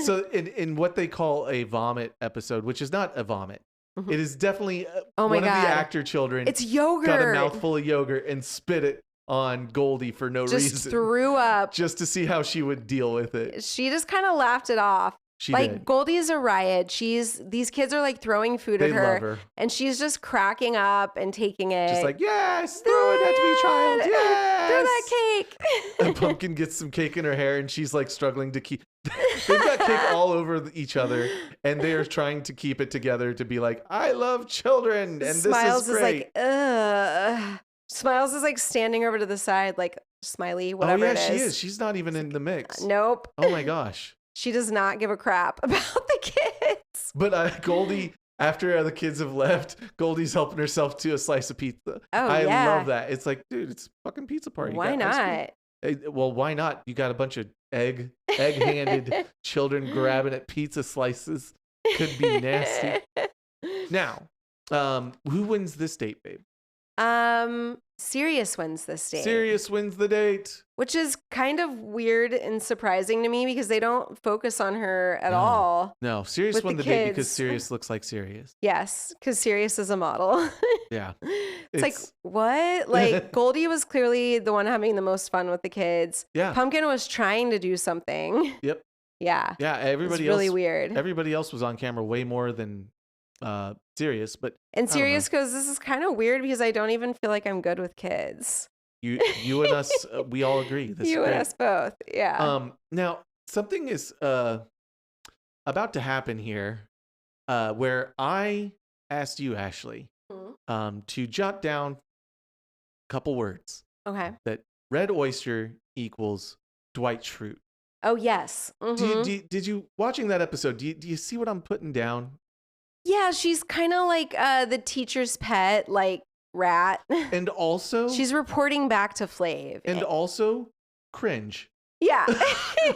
So in what they call a vomit episode, which is not a vomit, it is definitely one of the actor children. It's yogurt. Got a mouthful of yogurt and spit it on Goldie for no reason. Just threw up. Just to see how she would deal with it. She just kind of laughed it off. She like did. Goldie's a riot. These kids are like throwing food at her, love her. And she's just cracking up and taking it. Just like, yes, throw it at me, child. Yes. Throw that cake. And Pumpkin gets some cake in her hair and she's like struggling to keep. They've got cake all over each other and they are trying to keep it together to be like, I love children and Smiles this is great. Smiles is like standing over to the side, like Smiley, whatever it is. She is. She's not even in the mix. Nope. Oh my gosh. She does not give a crap about the kids. But Goldie, after the kids have left, Goldie's helping herself to a slice of pizza. I love that. It's like, dude, it's a fucking pizza party. Why not? Well, why not? You got a bunch of egg-handed children grabbing at pizza slices. Could be nasty. Now, who wins this date, babe? Sirius wins this date. Sirius wins the date. Which is kind of weird and surprising to me because they don't focus on her at all. No, Sirius won the date because Sirius looks like Sirius. Yes, because Sirius is a model. Yeah. It's like, what? Like, Goldie was clearly the one having the most fun with the kids. Yeah. Pumpkin was trying to do something. Yep. Yeah. Yeah, everybody else. Really else, weird. Everybody else was on camera way more than Sirius, but Sirius goes, this is kind of weird because I don't even feel like I'm good with kids. You and us, we all agree. This you is and us both, yeah. Now something is about to happen here, where I asked you, Ashley, to jot down a couple words. Okay. That red oyster equals Dwight Schrute. Oh yes. Mm-hmm. Did you watching that episode? Do you see what I'm putting down? Yeah, she's kind of like the teacher's pet, like rat. And also she's reporting back to Flav. And also cringe. Yeah.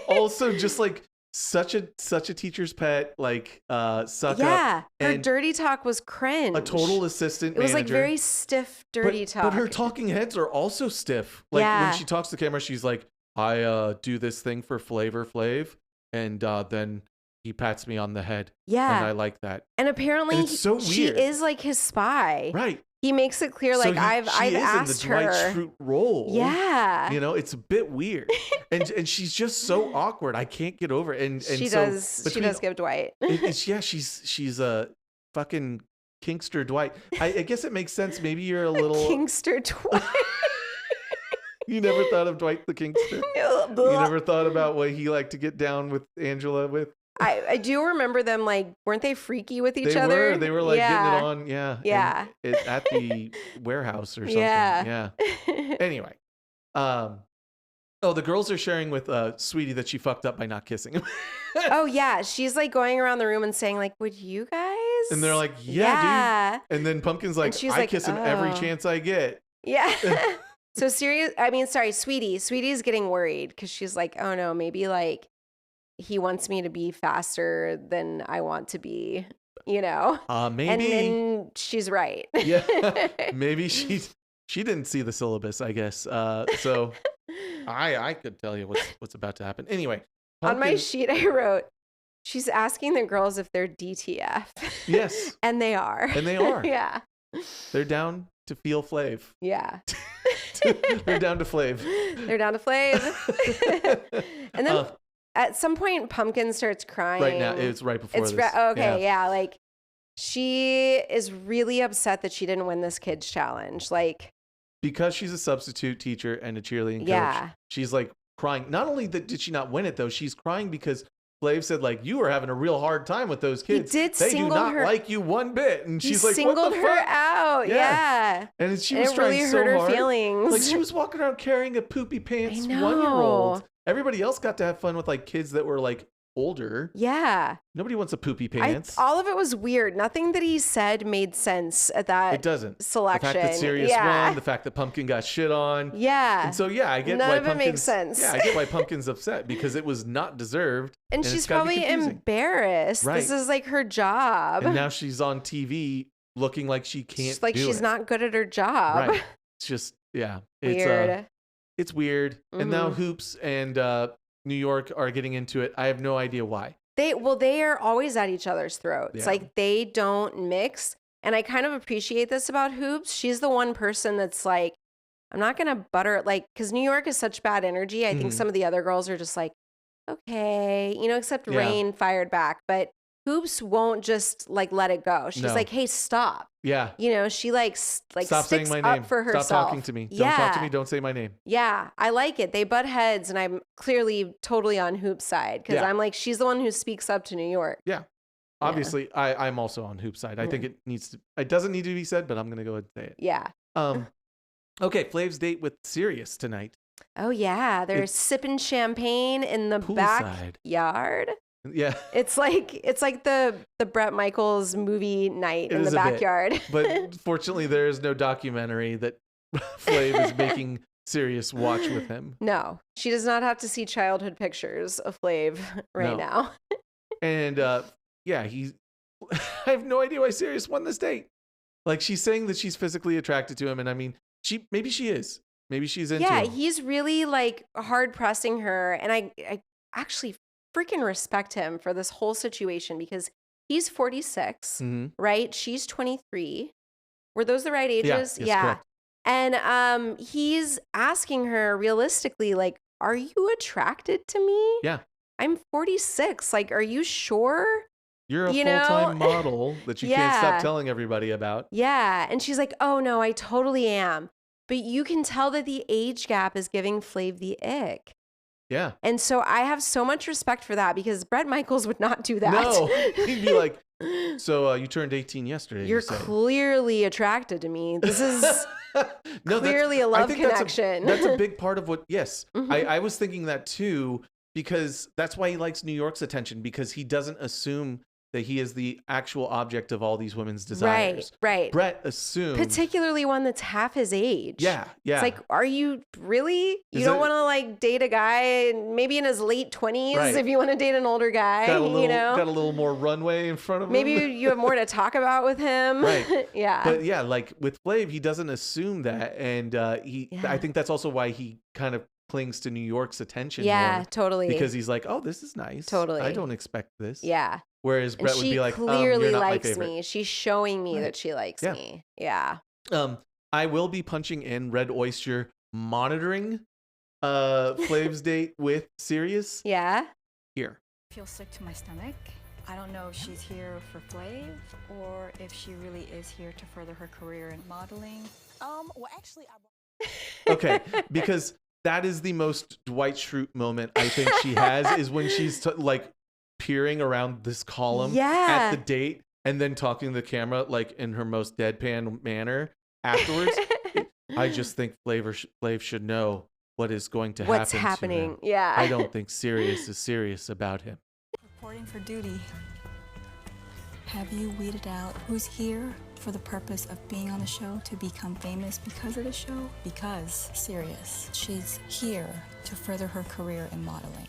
Also just like such a teacher's pet, like suck up. Yeah. Her dirty talk was cringe. A total assistant manager. It was like manager. Very stiff dirty talk. But her talking heads are also stiff. Like when she talks to the camera, she's like, I do this thing for Flavor Flav, and then he pats me on the head. Yeah. And I like that. And apparently it's so weird. She is like his spy. Right. He makes it clear, like, I've asked her. She is in the Dwight Schrute role. Yeah. You know, it's a bit weird. and she's just so awkward. I can't get over it. And she does give Dwight. She's a fucking Kingster Dwight. I guess it makes sense. Maybe you're a little Kingster Dwight. You never thought of Dwight the Kingster? No. You never thought about what he liked to get down with Angela with? I do remember them, like, weren't they freaky with each other? They were like getting it on, yeah. Yeah. At the warehouse or something. Yeah. Anyway. The girls are sharing with Sweetie that she fucked up by not kissing him. Oh, yeah. She's like going around the room and saying, like, would you guys? And they're like, yeah, dude. And then Pumpkin's like, I kiss him every chance I get. Yeah. So Sweetie. Sweetie's getting worried because she's like, oh no, maybe like he wants me to be faster than I want to be, you know? Maybe. And then she's right. Yeah. Maybe she didn't see the syllabus, I guess. So I could tell you what's about to happen. Anyway. On my sheet I wrote, she's asking the girls if they're DTF. Yes. And they are. Yeah. They're down to feel Flav. Yeah. They're down to Flav. They're down to Flav. And then at some point, Pumpkin starts crying. Right now, it's right before this. Okay, yeah. Like, she is really upset that she didn't win this kids challenge. Like, because she's a substitute teacher and a cheerleading coach. She's like crying. Not only did she not win it, though, she's crying because Flav said, like, you were having a real hard time with those kids. They do not like you one bit. And she's like, singled what the her fuck? out. Yeah. And she was trying really so hurt her hard. Feelings. Like, she was walking around carrying a poopy pants 1-year-old. Everybody else got to have fun with like kids that were like older. Yeah. Nobody wants a poopy pants. All of it was weird. Nothing that he said made sense at that It doesn't. Selection. The fact that Sirius won, the fact that Pumpkin got shit on. Yeah. And so, I get None why of it makes sense. Yeah, I get why Pumpkin's upset because it was not deserved. And she's probably embarrassed. Right. This is like her job. And now she's on TV looking like she can't she's not good at her job. Right. It's just, weird. It's weird. Mm-hmm. And now Hoops and New York are getting into it. I have no idea why. They are always at each other's throats. Yeah. Like, they don't mix. And I kind of appreciate this about Hoops. She's the one person that's like, I'm not going to butter, like, because New York is such bad energy. I think some of the other girls are just like, okay, except Rain fired back. But Hoops won't just like let it go. She's like, hey, stop. Yeah. She like stop sticks saying my name. Up for herself. Stop talking to me. Don't talk to me. Don't say my name. Yeah. I like it. They butt heads, and I'm clearly totally on Hoop's side because I'm like, she's the one who speaks up to New York. Yeah. Obviously, I'm also on Hoop's side. I think it doesn't need to be said, but I'm going to go ahead and say it. Yeah. Okay. Flav's date with Sirius tonight. Oh, yeah. They're sipping champagne in the backyard. Yeah. It's like the Bret Michaels movie night in the backyard. But fortunately, there is no documentary that Flav is making Sirius watch with him. No, she does not have to see childhood pictures of Flav now. And I have no idea why Sirius won this date. Like, she's saying that she's physically attracted to him, and I mean, maybe she is. Maybe she's into him. Yeah, he's really like hard pressing her, and I actually freaking respect him for this whole situation because he's 46, right? She's 23. Were those the right ages? Yeah. Correct. And he's asking her realistically, like, are you attracted to me? Yeah. I'm 46. Like, are you sure? You're a full-time model that you can't stop telling everybody about. Yeah. And she's like, oh, no, I totally am. But you can tell that the age gap is giving Flav the ick. Yeah. And so I have so much respect for that because Bret Michaels would not do that. No. He'd be like, so you turned 18 yesterday. You're clearly attracted to me. This is clearly a love connection. That's a big part of what, I was thinking that too, because that's why he likes New York's attention, because he doesn't assume that he is the actual object of all these women's desires. Right. Bret assumed. Particularly one that's half his age. Yeah. It's like, are you really? You don't want to like date a guy maybe in his late 20s if you want to date an older guy, got a little more runway in front of him. Maybe you have more to talk about with him. Right. Yeah. But yeah, like with Flav, he doesn't assume that. And I think that's also why he kind of clings to New York's attention. Yeah, more, totally. Because he's like, oh, this is nice. Totally. I don't expect this. Yeah. Whereas Bret would be like, clearly you're not likes my favorite. me. She's showing me that she likes me. Yeah. I will be punching in Red Oyster monitoring Flav's date with Sirius. Yeah. Here. I feel sick to my stomach. I don't know if she's here for Flav or if she really is here to further her career in modeling. Well, actually, Okay, because that is the most Dwight Schrute moment I think she has is when she's like peering around this column at the date and then talking to the camera like in her most deadpan manner afterwards. I just think Flav should know what is going to happen. What's happening? To him. Yeah. I don't think Sirius is serious about him. Reporting for duty. Have you weeded out who's here for the purpose of being on the show to become famous because of the show? Because, serious, she's here to further her career in modeling.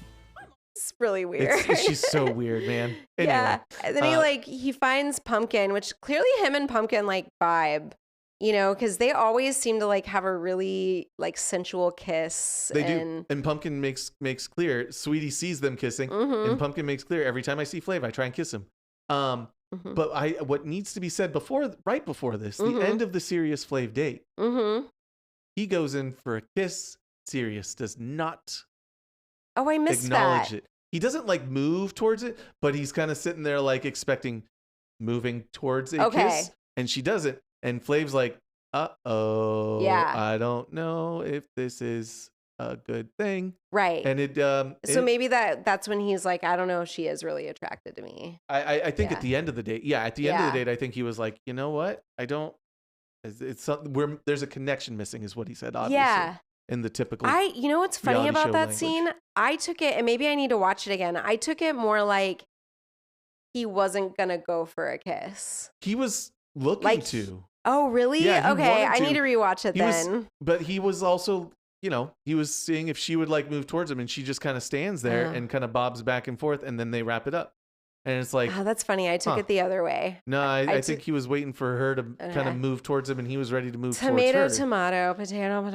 It's really weird. She's so weird, man. Anyway, yeah. And then he finds Pumpkin, which clearly him and Pumpkin like vibe, you know, because they always seem to like have a really like sensual kiss. They do. And Pumpkin makes clear, Sweetie sees them kissing, and Pumpkin makes clear every time I see Flav, I try and kiss him. But what needs to be said right before this, the end of the Sirius Flav date, he goes in for a kiss. Sirius does not I missed acknowledge that. it. He doesn't like move towards it, but he's kind of sitting there like moving towards a kiss, and she doesn't. And Flav's like, uh-oh, I don't know if this is a good thing. Right. And so maybe that's when he's like, I don't know if she is really attracted to me. I think at the end of the date, at the end of the date, I think he was like, you know what? I don't, it's something where there's a connection missing is what he said, obviously. Yeah. In the typical you know what's funny about that scene? I took it, and maybe I need to watch it again. I took it more like he wasn't going to go for a kiss. He was looking to. Oh, really? Yeah, okay, I need to rewatch it then. But he was also, you know, he was seeing if she would like move towards him, and she just kind of stands there and kind of bobs back and forth, and then they wrap it up. And it's like, oh, that's funny. I took it the other way. No, I think he was waiting for her to kind of move towards him, and he was ready to move towards her. Tomato, potato.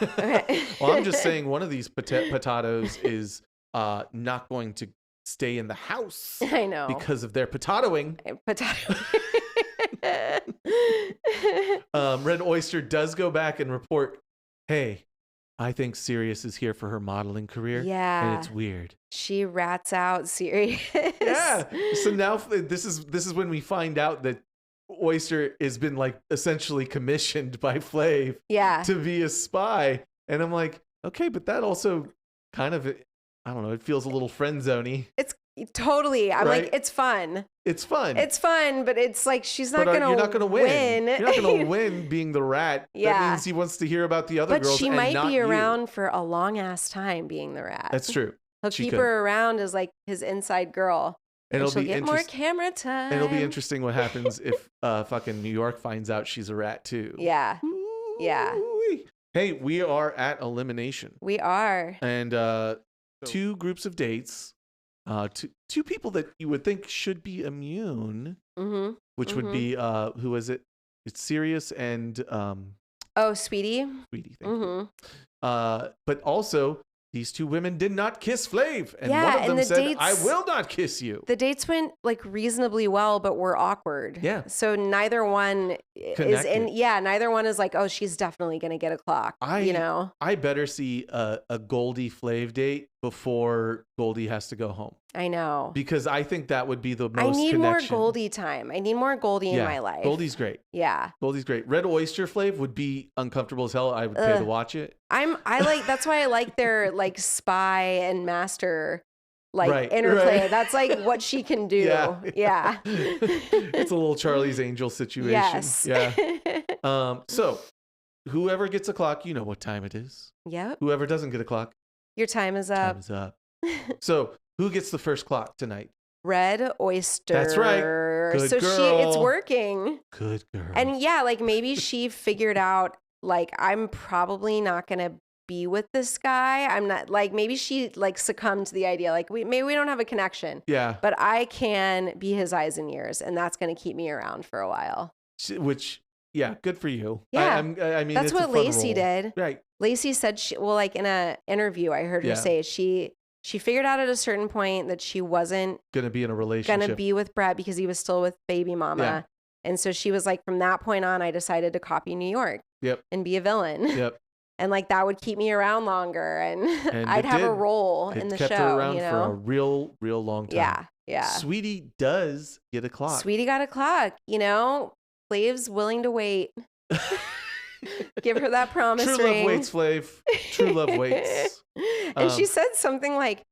Okay. Well, I'm just saying one of these potatoes is not going to stay in the house. I know. Because of their potatoing. Red Oyster does go back and report, hey, I think Sirius is here for her modeling career. Yeah. And it's weird. She rats out Sirius. Yeah. So now this is when we find out that Oyster has been like essentially commissioned by Flav to be a spy. And I'm like, okay, but that also kind of, I don't know, it feels a little friend zoney. It's totally. I'm like, it's fun. It's fun. It's fun, but it's like she's not going to You're not going to win. You're not going to win being the rat. Yeah. That means he wants to hear about the other girls. But she might be around for a long ass time being the rat. That's true. He'll keep her around as like his inside girl. And she'll get more camera time. And it'll be interesting what happens if fucking New York finds out she's a rat too. Yeah. Yeah. Hey, we are at elimination. We are. And 2 groups of dates. Two people that you would think should be immune, which would be who is it? It's Sirius and Sweetie. Sweetie, thank you. But also these 2 women did not kiss Flav, and one of them said, "I will not kiss you." The dates went like reasonably well, but were awkward. Yeah. So neither one is in. Yeah, neither one is like, oh, she's definitely gonna get a clock. I better see a Goldie Flav date before Goldie has to go home. I know. Because I think that would be the most. I need connection. more Goldie time. I need more Goldie in my life. Goldie's great. Yeah. Goldie's great. Red Oyster Flav would be uncomfortable as hell. I would pay to watch it. That's why I like their like spy and master interplay. Right. That's like what she can do. Yeah. It's a little Charlie's Angel situation. Yes. Yeah. So whoever gets a clock, you know what time it is. Yep. Whoever doesn't get a clock, your time is up. Time is up. So who gets the first clock tonight? Red Oyster. That's right. Good girl. It's working. Good girl. And yeah, like maybe she figured out like I'm probably not gonna be with this guy. I'm not like maybe she like succumbed to the idea like maybe we don't have a connection. Yeah. But I can be his eyes and ears, and that's gonna keep me around for a while. Which good for you. Yeah. I mean that's what Lacey role. did. Right. Lacey said like in a interview I heard her say she figured out at a certain point that she wasn't gonna be in a relationship. Gonna be with Brett because he was still with baby mama. Yeah. And so she was like, from that point on, I decided to copy New York. Yep. And be a villain. Yep. And like that would keep me around longer, and I'd have a role in the show. It kept her around for a real long time. Yeah. Yeah. Sweetie does get a clock. Sweetie got a clock. You know, Flav's willing to wait. Give her that promise ring. True love waits, Flav. True love waits. And she said something like,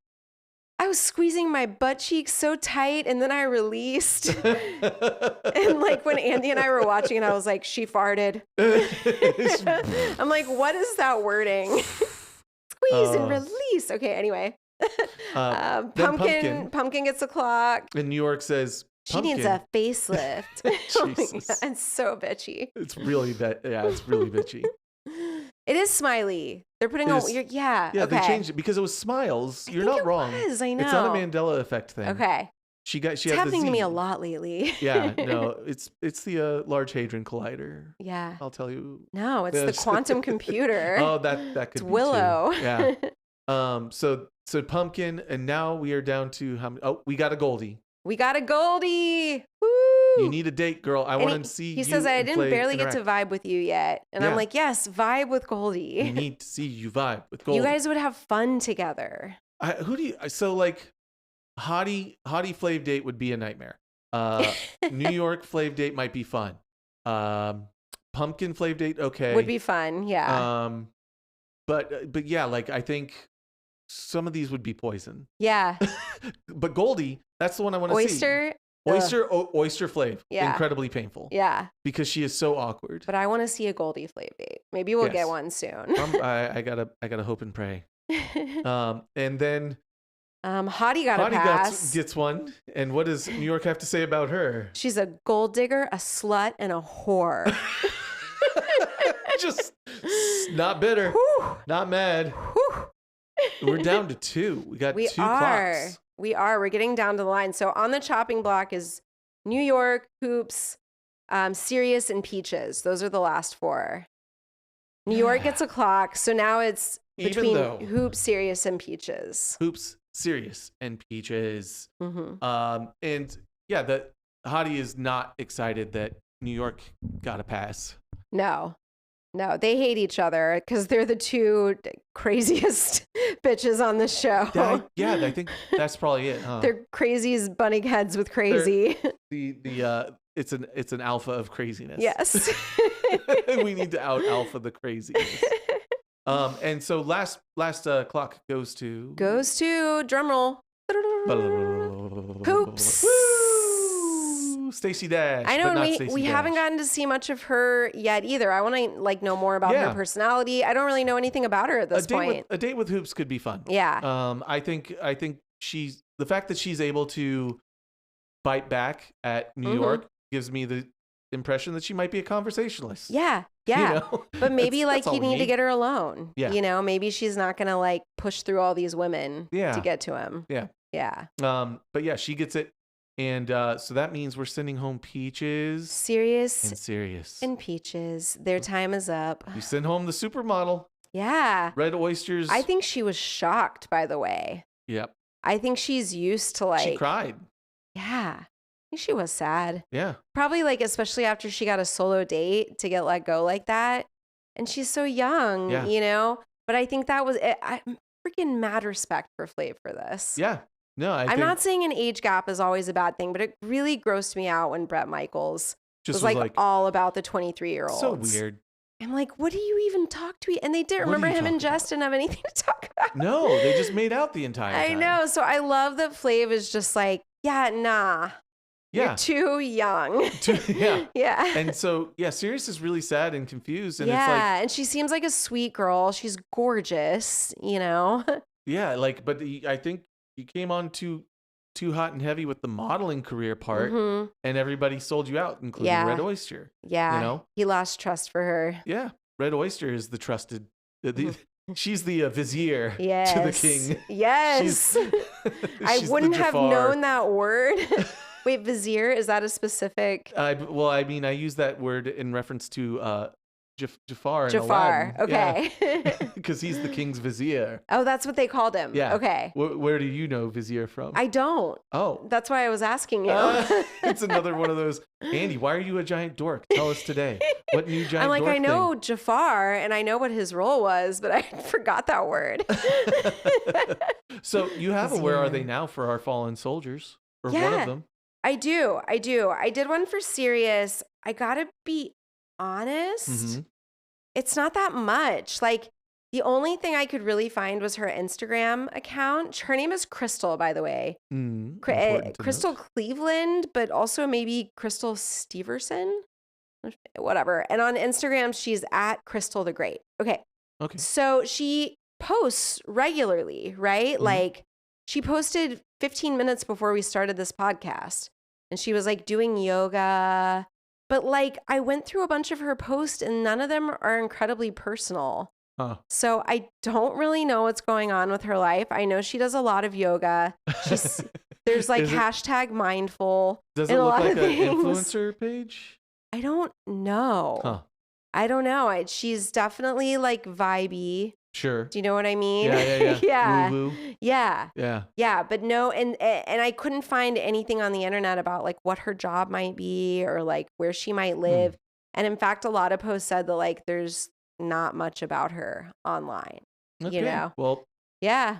I was squeezing my butt cheeks so tight and then I released. And like when Andy and I were watching it, I was like, she farted. I'm like, what is that wording? Squeeze and release. Okay, anyway. Pumpkin gets a clock. And New York says, Pumpkin. She needs a facelift. Oh my God, it's so bitchy. It's really it's really bitchy. It is Smiley. They're putting Yeah, okay. They changed it because it was Smiles. You're not wrong. I know. It's not a Mandela effect thing. Okay. It's happening to me a lot lately. Yeah, no, it's the Large Hadron Collider. Yeah. I'll tell you. No, it's the quantum computer. Oh, that could it's be Willow. Too. Yeah. So Pumpkin, and now we are down to how many? Oh, we got a Goldie. We got a Goldie. Woo! You need a date, girl. I want to see you. He says, I didn't barely get to vibe with you yet. And I'm like, yes, vibe with Goldie. You need to see you vibe with Goldie. You guys would have fun together. So like Hottie Flav date would be a nightmare. New York Flav date might be fun. Pumpkin Flav date, okay. Would be fun, yeah. But yeah, like I think some of these would be poison. Yeah. But Goldie, that's the one I want to see. Oyster Flav. Yeah. Incredibly painful. Yeah. Because she is so awkward. But I want to see a Goldie Flav date. Maybe we'll get one soon. I gotta hope and pray. And then Hottie got a pass. Gets one. And what does New York have to say about her? She's a gold digger, a slut, and a whore. Just not bitter. Whew. Not mad. Whew. We're down to 2. We got 2 clocks. We're getting down to the line. So on the chopping block is New York, Hoops, Sirius, and Peaches. Those are the last 4. New York gets a clock. So now it's between Hoops, Sirius, and Peaches. Hoops, Sirius, and Peaches. Mm-hmm. And yeah, the Hottie is not excited that New York got a pass. No, they hate each other because they're the 2 craziest bitches on the show. I think that's probably it. Huh? They're crazy as bunny heads with crazy. It's an alpha of craziness. Yes. We need to out alpha the craziness. And so last clock goes to drum roll. Hoops. Stacey Dash. I know, and we haven't gotten to see much of her yet either. I want to know more about her personality. I don't really know anything about her at this point. A date with Hoops could be fun. Yeah. I think she's the fact that she's able to bite back at New York gives me the impression that she might be a conversationalist. Yeah. But maybe you need to get her alone. Yeah. Maybe she's not going to push through all these women to get to him. Yeah. Yeah. But yeah, she gets it. And so that means we're sending home Peaches. Sirius. And Peaches. Their time is up. You send home the supermodel. Yeah. Red oysters. I think she was shocked, by the way. Yep. I think she's used to She cried. Yeah. I think she was sad. Yeah. Probably especially after she got a solo date to get let go like that. And she's so young, But I think that was it. I'm freaking mad respect for Flav for this. Yeah. No, I'm not saying an age gap is always a bad thing, but it really grossed me out when Bret Michaels was all about the 23-year-olds. So weird. I'm like, what do you even talk to? And they didn't remember him and Jess didn't have anything to talk about. No, they just made out the entire time. I know. So I love that Flav is just like, yeah, nah. Yeah. You're too young. Yeah. Yeah. And so, Sirius is really sad and confused. And and she seems like a sweet girl. She's gorgeous, Yeah, but I think you came on too hot and heavy with the modeling career part, and everybody sold you out, including Red Oyster. Yeah, he lost trust for her. Yeah, Red Oyster is the trusted. She's the vizier to the king. Yes, I wouldn't have known that word. Wait, vizier, is that a specific? I use that word in reference to Jafar. Okay. Because he's the king's vizier. Oh, that's what they called him. Yeah. Okay. Where do you know vizier from? I don't. Oh. That's why I was asking you. It's another one of those. Andy, why are you a giant dork? Tell us today. What new giant dork I know Jafar and I know what his role was, but I forgot that word. So you have a Where Are They Now for our fallen soldiers? Or one of them. I do. I did one for Sirius. I gotta be honest. It's not that much. The only thing I could really find was her Instagram account. Her name is Crystal, by the way. Crystal Cleveland, but also maybe Crystal Steverson. Whatever. And on Instagram, she's at Crystal the Great. Okay. So she posts regularly, right? Like she posted 15 minutes before we started this podcast. And she was like doing yoga. But like I went through a bunch of her posts and none of them are incredibly personal. So I don't really know what's going on with her life. I know she does a lot of yoga. There's like hashtag mindful. Does it look like an influencer page? I don't know. I don't know. She's definitely like vibey. Sure. Do you know what I mean? Yeah. Yeah. Woo-woo. Yeah. Yeah. Yeah. But no, and I couldn't find anything on the internet about like what her job might be or like where she might live. And in fact, a lot of posts said that like there's not much about her online. Okay. You know? Well, yeah.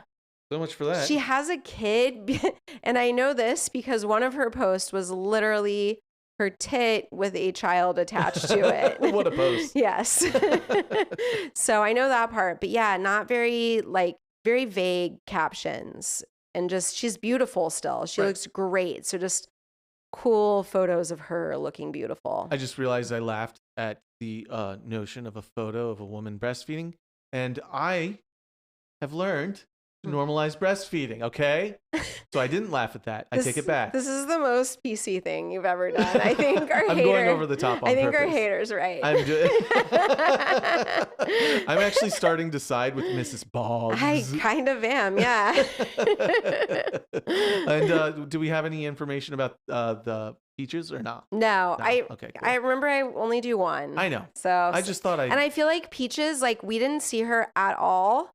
So much for that. She has a kid. And I know this because one of her posts was literally her tit with a child attached to it. What a post. Yes. So I know that part, but yeah, not very vague captions and just, she's beautiful still. She looks great. So just cool photos of her looking beautiful. I just realized I laughed at the notion of a photo of a woman breastfeeding, and I have learned to normalize breastfeeding, okay? So I didn't laugh at that. I take it back. This is the most PC thing you've ever done. I think our I'm going over the top on I think purpose. our haters right. I'm actually starting to side with Mrs. Boggs. I kind of am, yeah. And do we have any information about the peaches or not? No. Okay, cool. I remember I only do one. I know. So I just thought And I feel like Peaches, like we didn't see her at all.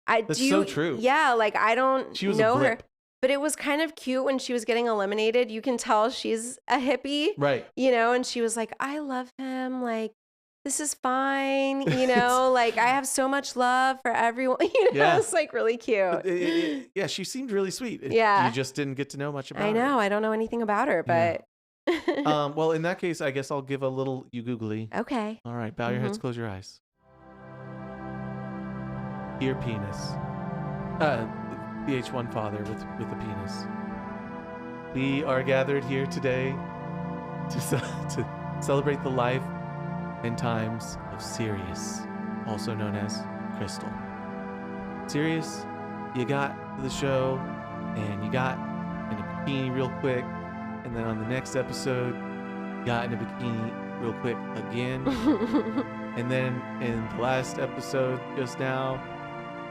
That's so true. Yeah, like I don't know her. Blip. But it was kind of cute when she was getting eliminated. You can tell she's a hippie. Right. You know, and she was like, I love him. Like, this is fine. You know, like I have so much love for everyone. You know, it's like really cute. Yeah, she seemed really sweet. Yeah. You just didn't get to know much about her. I know. I don't know anything about her, but. Yeah. Well, in that case, I guess I'll give a little you googly. Okay. All right. Bow your heads, close your eyes. Dear penis. The H1 father with a penis. We are gathered here today to celebrate the life and times of Sirius, also known as Crystal. Sirius, you got to the show and you got in a bikini real quick, and then on the next episode, you got in a bikini real quick again. And then in the last episode just now,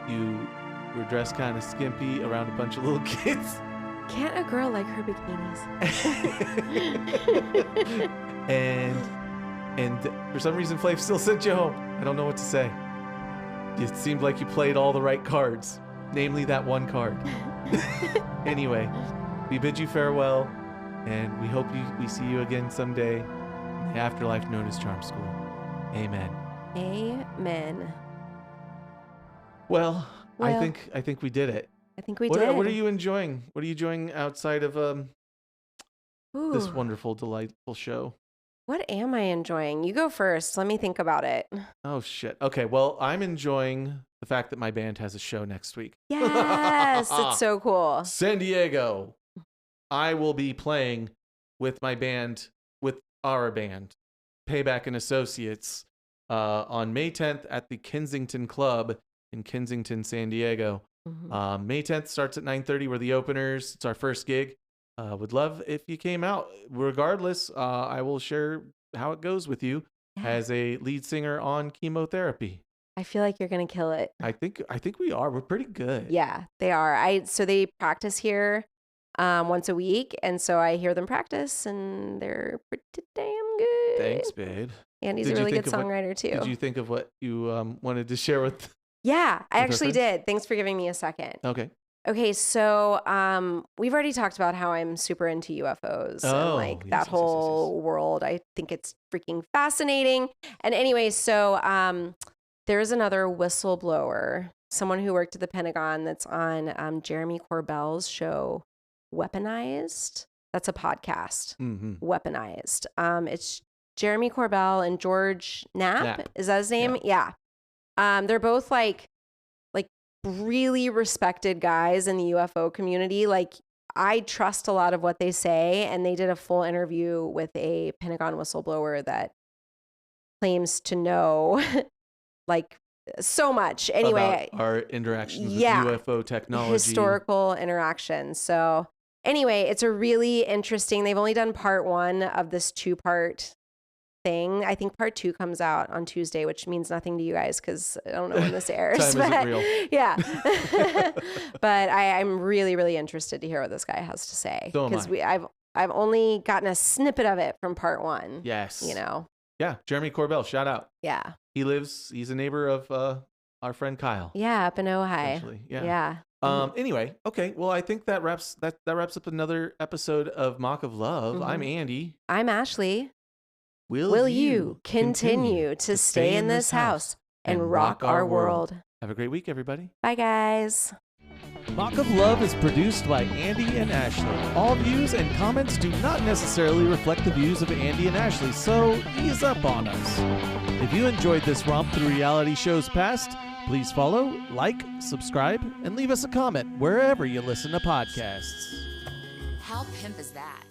you were dressed kind of skimpy around a bunch of little kids. Can't a girl like her bikinis? and for some reason, Flav still sent you home. I don't know what to say. It seemed like you played all the right cards, namely that one card. Anyway, we bid you farewell, and we hope we see you again someday in the afterlife known as Charm School. Amen. Amen. Well, I think we did it. I think we did. What are you enjoying? What are you enjoying outside of this wonderful, delightful show? What am I enjoying? You go first. Let me think about it. Oh, shit. Okay, well, I'm enjoying the fact that my band has a show next week. Yes, it's so cool. San Diego. I will be playing with my band, with our band, Payback and Associates, on May 10th at the Kensington Club in Kensington, San Diego. Mm-hmm. May 10th starts at 9:30. We're the openers. It's our first gig. Would love if you came out. Regardless, I will share how it goes with you as a lead singer on chemotherapy. I feel like you're gonna kill it. I think we are. We're pretty good. Yeah, they are. So they practice here once a week, and so I hear them practice, and they're pretty damn good. Thanks, babe. And he's a really good songwriter too. Did you think of what you wanted to share with? Yeah, I actually did. Thanks for giving me a second. Okay, so we've already talked about how I'm super into UFOs and like that whole world. I think it's freaking fascinating. And anyway, so there is another whistleblower, someone who worked at the Pentagon that's on Jeremy Corbell's show, Weaponized. That's a podcast. Mm-hmm. Weaponized. It's Jeremy Corbell and George Knapp. Is that his name? Yeah. They're both like really respected guys in the UFO community. Like, I trust a lot of what they say, and they did a full interview with a Pentagon whistleblower that claims to know like so much. Anyway, about our interactions with UFO technology, historical interactions. So anyway, it's a really interesting. They've only done part 1 of this 2-part thing. I think part 2 comes out on Tuesday, which means nothing to you guys because I don't know when this airs. Time isn't real. Yeah. But I'm really, really interested to hear what this guy has to say. So Because I've only gotten a snippet of it from part 1. Yes. You know? Yeah. Jeremy Corbell, shout out. Yeah. He's a neighbor of our friend Kyle. Yeah, up in Ojai. Yeah. Anyway, okay. Well, I think that wraps up another episode of Mock of Love. Mm-hmm. I'm Andy. I'm Ashley. Will you continue to stay in this house and rock our world? Have a great week, everybody. Bye, guys. Mock of Love is produced by Andy and Ashley. All views and comments do not necessarily reflect the views of Andy and Ashley, so ease up on us. If you enjoyed this romp through reality shows past, please follow, like, subscribe, and leave us a comment wherever you listen to podcasts. How pimp is that?